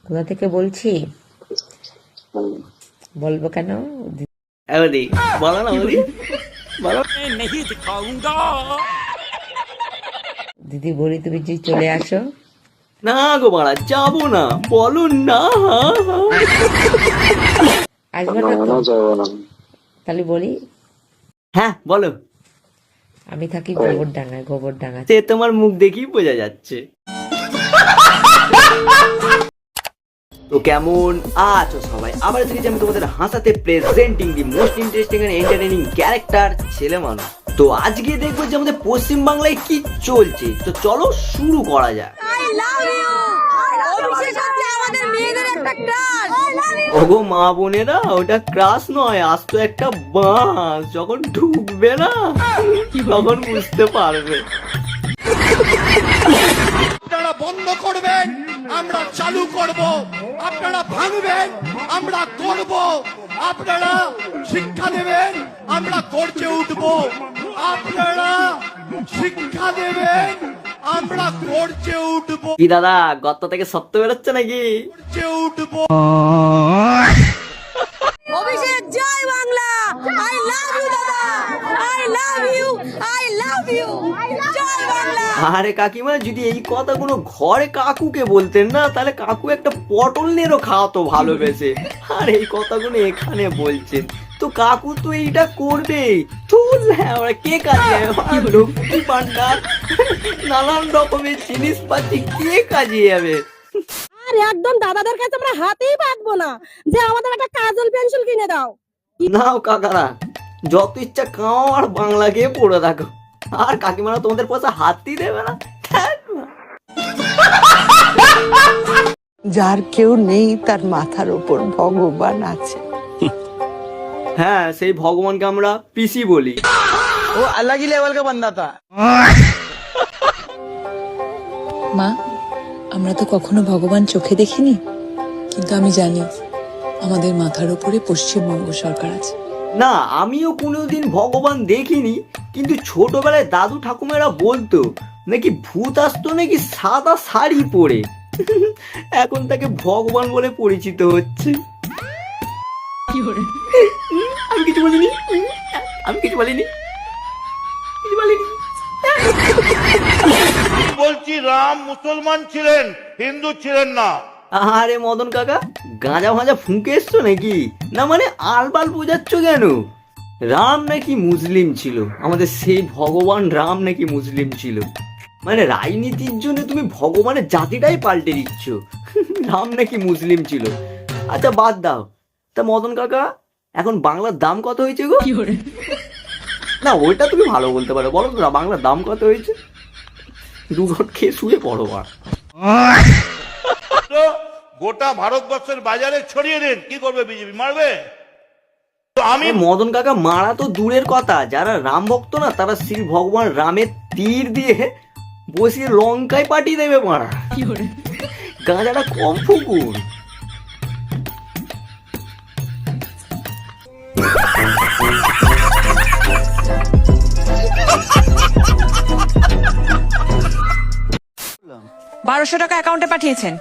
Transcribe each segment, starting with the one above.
কোথা থেকে বলছি বলবো কেন? বৌদি বলো না বৌদি বলো। দিদি বলি তুমি যে চলে আসো। না গো বাড়া যাবো না, বলো না। আসবে না তো? তাহলে বলি হ্যাঁ বলো। আমি থাকি গোবরডাঙ্গায়। গোবরডাঙ্গা সে তোমার মুখ দেখেই বোঝা যাচ্ছে। তো কেমন আছো সবাই? আবার দেখেছি আমি তোমাদের হাসাতে presenting the most interesting and entertaining character ছেলে মানুষ। তো আজকে দেখবো যে আমাদের পশ্চিম বাংলায় কি চলছে। তো চলো শুরু করা যাক। ওগো মা বোনেরা, ওটা ক্রাশ নয়, আজ তো একটা বাস। যখন ঢুকবে না তখন বুঝতে পারবে। আপনারা বন্ধ করবেন, আমরা চালু করব। আপনারা ভাঙবেন, আমরা করব। আপনারা শিক্ষা দেবেন, আমরা গর্জে উঠব। আপনারা শিক্ষা দেবেন, আমরা গর্জে উঠব। কি দাদা, গর্ত থেকে সত্য বেরোচ্ছে নাকি? গর্জে উঠব। অভিষেক জয় বাংলা। আই লাভ ইউ দাদা, I love you, I love you. জয় বাংলা। আরে কাকিমা, যদি এই কথাগুলো ঘরে কাকুকে বলতেন না, তাহলে কাকু একটা পটল নেড়ো খাওয়াতো ভালোবেসে। আর এই কথাগুলো এখানে বলছেন তো কাকু তো এইটা করবে। চল হ্যাঁ, ওরা কে কাজে লক্ষ্মী ভান্ডার নানান রকমের জিনিসপাতি কে কাজে যাবে। আর একদম দাদাদের কাছে আমরা হাতেই পাতবো না যে আমাদের একটা কাজল পেন্সিল কিনে দাও। নাও কাকারা, যত ইচ্ছা খাও আর বাংলা গিয়ে পড়ে থাকো। আর কাকিমারা তোমাদের পয়সা হাতই দেবে না। যার কেউ নেই তার মাথার উপর ভগবান আছে। হ্যাঁ, সেই ভগবানকে আমরা পিসি বলি। ও अलग ही लेवल का बंदा था। মা, আমরা তো কখনো ভগবান চোখে দেখিনি, কিন্তু আমি জানি আমাদের মাথার উপরে পশ্চিমবঙ্গ সরকার আছে। না, আমিও কোনোদিন ভগবান দেখিনি, কিন্তু ছোটবেলায় দাদু ঠাকুমারা বলতো নাকি ভূত আসতো নাকি সাদা শাড়ি পরে। এখন তাকে ভগবান বলে পরিচিত হচ্ছে। আমি কিছু বলিনি, আমি কিছু বলিনি, কিছু বলিনি। বলছি রাম মুসলমান ছিলেন, হিন্দু ছিলেন না। আরে মদন কাকা, গাঁজা ভাজা ফুঁকে এসছো নাকি? না মানে আলবাল বোঝাচ্ছ কেন? রাম নাকি মুসলিম ছিল, আমাদের সেই ভগবান রাম নাকি মুসলিম ছিল। মানে রাজনীতির জন্য তুমি ভগবানের জাতিটাই পাল্টে দিচ্ছ। রাম নাকি মুসলিম ছিল। আচ্ছা বাদ দাও। তা মদন কাকা, এখন বাংলার দাম কত হয়েছে গো? না ওইটা তুমি ভালো বলতে পারো, বলো তো বাংলার দাম কত হয়েছে? দু ঘট খেয়ে শুয়ে পড়ো। তো গোটা ভারতবর্ষের বাজারে ছড়িয়ে দিন, কি করবে বিজেপি? মারবে? তো আমি মদন কাকা, মারা তো দূরের কথা, যারা রাম ভক্ত না তারা শ্রী ভগবান রামের তীর দিয়ে বসিয়ে লঙ্কায় পাঠিয়ে দেবে মারা। গাঁজাটা কম ফুকুন। টাকা অ্যাকাউন্টে পাঠিয়েছেন।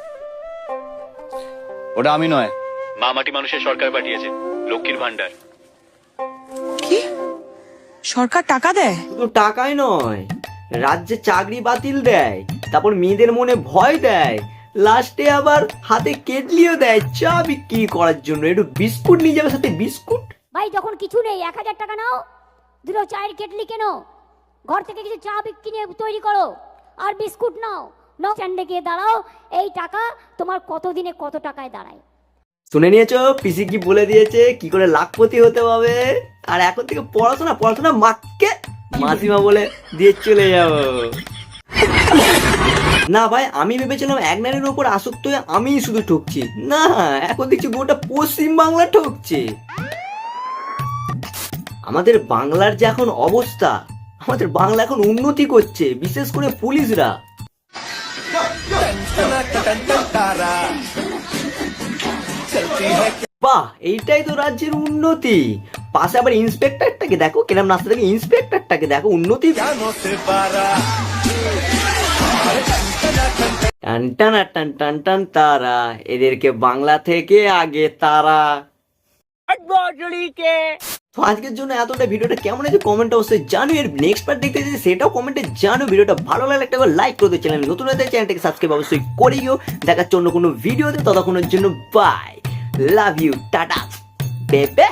ওটা আমি নয়, মা মাটি মানুষের সরকার পাঠিয়েছে, লক্ষ্মীর ভান্ডার। কি সরকার টাকা দেয়? শুধু টাকাই নয়, রাজ্যে চাকরি বাতিল দেয়, তারপর মেয়েদের মনে ভয় দেয়, লাস্টে আবার হাতে কেটলিও দেয় চা বিক্রি করার জন্য। একটু বিস্কুট নিয়ে যাবে সাথে বিস্কুট। ভাই যখন কিছু নেই 1000 টাকা নাও, দুটো চায়ের কেটলি কেনো, ঘর থেকে কিছু চা কিনে তৈরি করো, আর বিস্কুট নাও, স্ট্যান্ডে গিয়ে দাঁড়াও। এই টাকা তোমার কত দিনে কত টাকায় দাঁড়ায়। শুনে নিয়েছো পিসি কি বলে দিয়েছে, কি করে লাখপতি হতে হবে। আর এখন থেকে পড়াশোনা পড়াশোনা মাকে মাসিমা বলে দিয়ে চলে যাও। না ভাই, আমি ভেবেছিলাম এক নারীর উপর আসক্ত হয়ে আমি শুধু ঠকছি, না এখন দেখছি গোটা পশ্চিম বাংলা ঠকছে। আমাদের বাংলার যে এখন অবস্থা, আমাদের বাংলা এখন উন্নতি করছে, বিশেষ করে পুলিশরা। বাহ, এইটাই তো রাজ্যের উন্নতি। পাশে আবার ইন্সপেক্টরটাকে দেখো কেরাম নাচতে থাকে, ইন্সপেক্টরটাকে দেখো, উন্নতি। টান টান টান টান টান তারা, এদেরকে বাংলা থেকে আগে তারা। তো আজকের জন্য এতটা, ভিডিওটা কেমন আছে কমেন্ট অবশ্যই জানো। এর নেক্সট পার্ট দেখতে চাইছি সেটাও কমেন্টে জানো। ভিডিওটা ভালো লাগলে একটা লাইক করে দিও, চ্যানেল নতুন হতে চ্যানেলটাকে সাবস্ক্রাইব অবশ্যই করিও। দেখার জন্য কোনো ভিডিওতে, ততক্ষণের জন্য বাই, লাভ ইউ, টাটা বেবে।